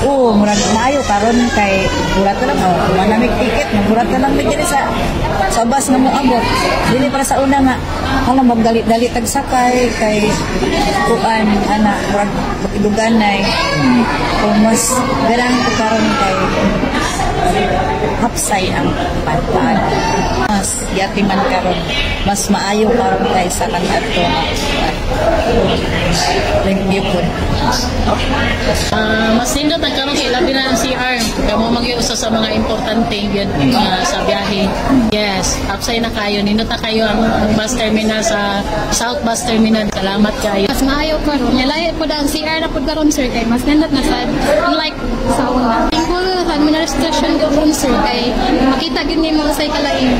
Oo, murag maayo karon kay burat na lang manamig ticket, burat na lang diri sa bus nga mo abot. Dili para sa una nga alam magdali-dali tagsakay kay kuan ana murag iluganay. Kung mas garang ko karon kay hapsay ang pagpaan. Mas yati man karon mas maayo karon kay sa kan adto. Review po. Mas nindot nagkaroon kay labi na ang CR. Kaya mo mag-iusa sa mga importante yun sa biyahe. Yes, upside na kayo. Nindot na kayo ang bus terminal sa South Bus Terminal. Salamat kayo. Mas maayo karon. Nilay po ang CR na po karon sir kay mas nindot na sa unlike sa una. Thankful sa administration ko sir kay makita gid nimo sa kalain.